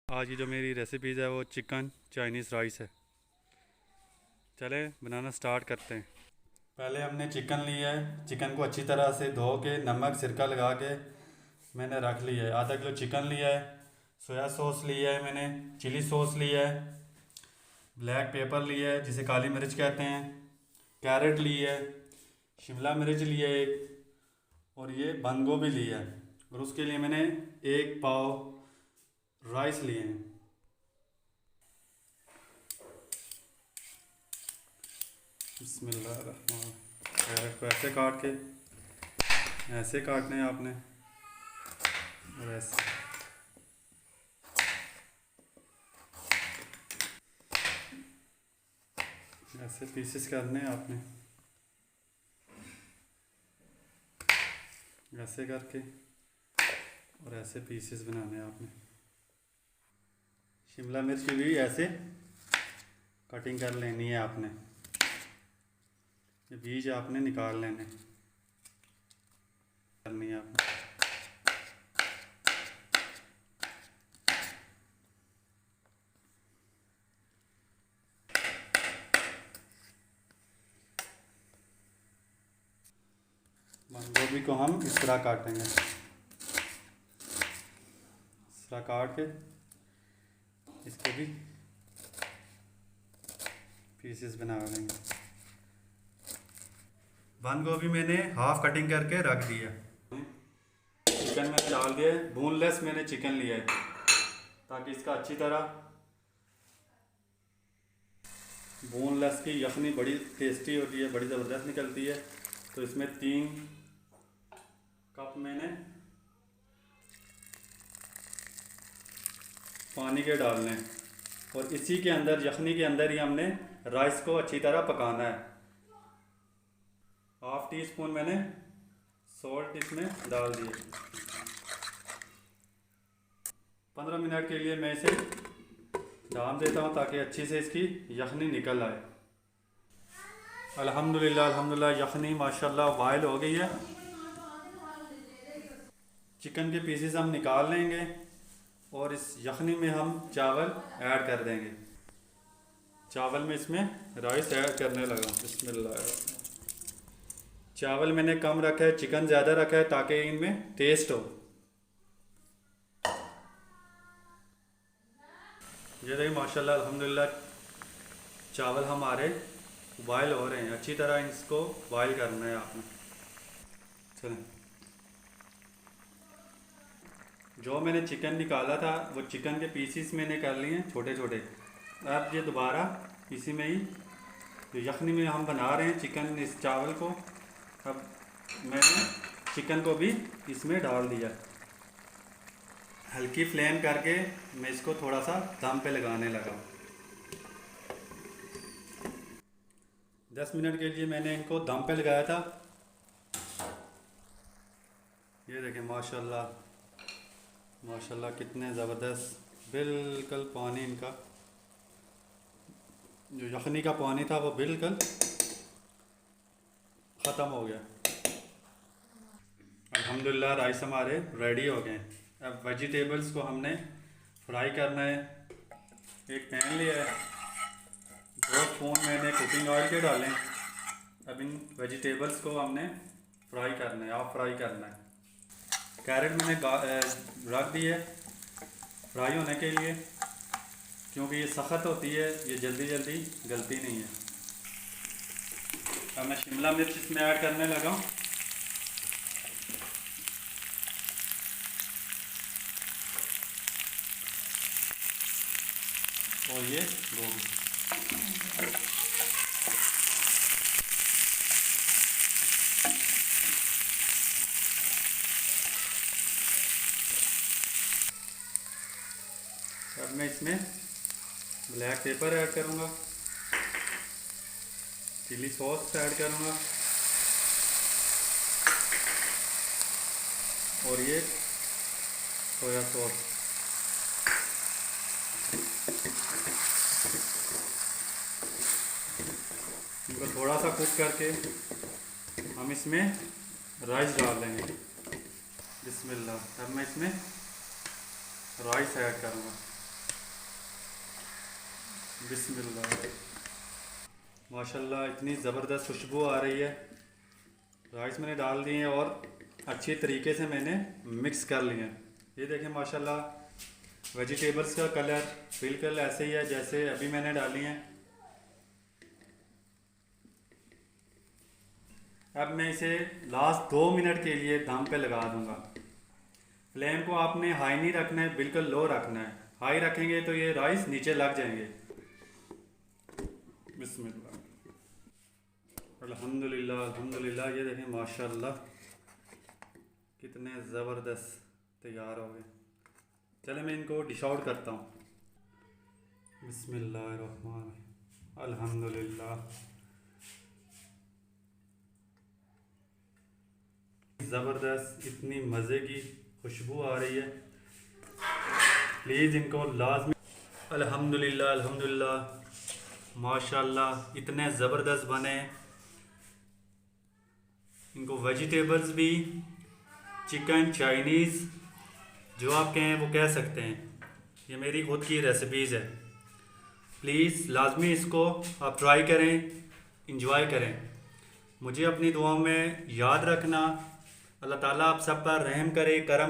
आज की जो मेरी रेसिपीज़ है वो चिकन चाइनीज़ राइस है। चलें बनाना स्टार्ट करते हैं। पहले हमने चिकन लिया है। चिकन को अच्छी तरह से धो के नमक सिरका लगा के मैंने रख लिया है। आधा किलो चिकन लिया है। सोया सॉस लिया है, मैंने चिली सॉस लिया है, ब्लैक पेपर लिया है जिसे काली मिर्च कहते हैं, कैरेट लिया है, शिमला मिर्च लिया है एक, और ये बंद गोभी लिया है। और उसके लिए मैंने एक पाव राइस लिए हैं। बिस्मिल्लाह। कैरेट को ऐसे काट के ऐसे काटने हैं आपने, और ऐसे पीसेस करने हैं आपने, ऐसे करके, और ऐसे पीसेस बनाने हैं आपने। शिमला मिर्च की भी ऐसे कटिंग कर लेनी है आपने। ये बीज आपने निकाल लेने करनी है आपने। बंद गोभी को हम इस तरह काटेंगे, इस तरह काट के इसको भी पीसेस बना लेंगे। बंद गोभी मैंने हाफ कटिंग करके रख दिया। चिकन मैंने डाल दिया है। बोनलेस मैंने चिकन लिया है ताकि इसका अच्छी तरह बोनलेस की यखनी बड़ी टेस्टी होती है, बड़ी ज़बरदस्त निकलती है। तो इसमें 3 कप मैंने पानी के डालने हैं, और इसी के अंदर यखनी के अंदर ही हमने राइस को अच्छी तरह पकाना है। हाफ टी स्पून मैंने सॉल्ट इसमें डाल दिए। 15 मिनट के लिए मैं इसे ढाँप देता हूँ ताकि अच्छी से इसकी यखनी निकल आए। अल्हम्दुलिल्लाह अल्हम्दुलिल्लाह यखनी माशाल्लाह बॉयल हो गई है। चिकन के पीसेस हम निकाल लेंगे और इस यखनी में हम चावल ऐड कर देंगे। चावल में इसमें राइस ऐड करने लगा। बिस्मिल्लाह। चावल मैंने कम रखा है, चिकन ज़्यादा रखा है ताकि इनमें टेस्ट हो। ये देखिए माशाल्लाह अल्हम्दुलिल्लाह चावल हमारे बॉयल हो रहे हैं। अच्छी तरह इसको बॉयल करना है आपने। चलें, जो मैंने चिकन निकाला था वो चिकन के पीसीस मैंने कर लिए हैं छोटे छोटे। अब ये दोबारा इसी में ही जो यखनी में हम बना रहे हैं चिकन, इस चावल को अब मैंने चिकन को भी इसमें डाल दिया। हल्की फ्लेम करके मैं इसको थोड़ा सा दम पे लगाने लगा। 10 मिनट के लिए मैंने इनको दम पे लगाया था। ये देखें माशाल्लाह माशाल्लाह कितने ज़बरदस्त। बिल्कुल पानी इनका जो यखनी का पानी था वो बिल्कुल ख़त्म हो गया। अल्हम्दुलिल्लाह राइस हमारे रेडी हो गए। अब वेजिटेबल्स को हमने फ्राई करना है। एक पैन लिया है, 2 स्पून मैंने कुकिंग ऑयल के डालें। अब इन वेजिटेबल्स को हमने फ्राई करना है, आप फ्राई करना है। कैरेट मैंने रख दी है फ्राई होने के लिए, क्योंकि ये सख्त होती है, ये जल्दी जल्दी गलती नहीं है। अब मैं शिमला मिर्च इसमें ऐड करने लगा हूँ। और ये गोभी। अब मैं इसमें ब्लैक पेपर ऐड करूँगा, चिली सॉस ऐड करूँगा, और ये सोया सॉस। इनको थोड़ा सा कुक करके हम इसमें राइस डाल देंगे। बिस्मिल्लाह। अब मैं इसमें राइस ऐड करूँगा। बिस्मिल्लाह। माशाल्लाह इतनी ज़बरदस्त खुशबू आ रही है। राइस मैंने डाल दिए हैं और अच्छी तरीके से मैंने मिक्स कर लिए हैं। ये देखें माशाल्लाह वेजिटेबल्स का कलर बिल्कुल ऐसे ही है जैसे अभी मैंने डाली हैं। अब मैं इसे लास्ट 2 मिनट के लिए दम पे लगा दूंगा। फ्लेम को आपने हाई नहीं रखना है, बिल्कुल लो रखना है। हाई रखेंगे तो ये राइस नीचे लग जाएंगे। बिस्मिल्लाह, अल्हम्दुलिल्लाह अल्हम्दुलिल्लाह। ये देखें माशाल्लाह कितने ज़बरदस्त तैयार हो गए। चले मैं इनको डिश आउट करता हूँ। बिस्मिल्लाहिर्रहमान, अल्हम्दुलिल्लाह। ज़बरदस्त इतनी मज़े की खुशबू आ रही है। प्लीज़ इनको लाजमी। अल्हम्दुलिल्लाह अल्हम्दुलिल्लाह माशाल्लाह इतने ज़बरदस्त बने। इनको वेजिटेबल्स भी चिकन चाइनीज़ जो आप कहें वो कह सकते हैं। ये मेरी खुद की रेसिपीज़ है। प्लीज़ लाजमी इसको आप ट्राई करें, इंजॉय करें। मुझे अपनी दुआओं में याद रखना। अल्लाह ताला आप सब पर रहम करे, करम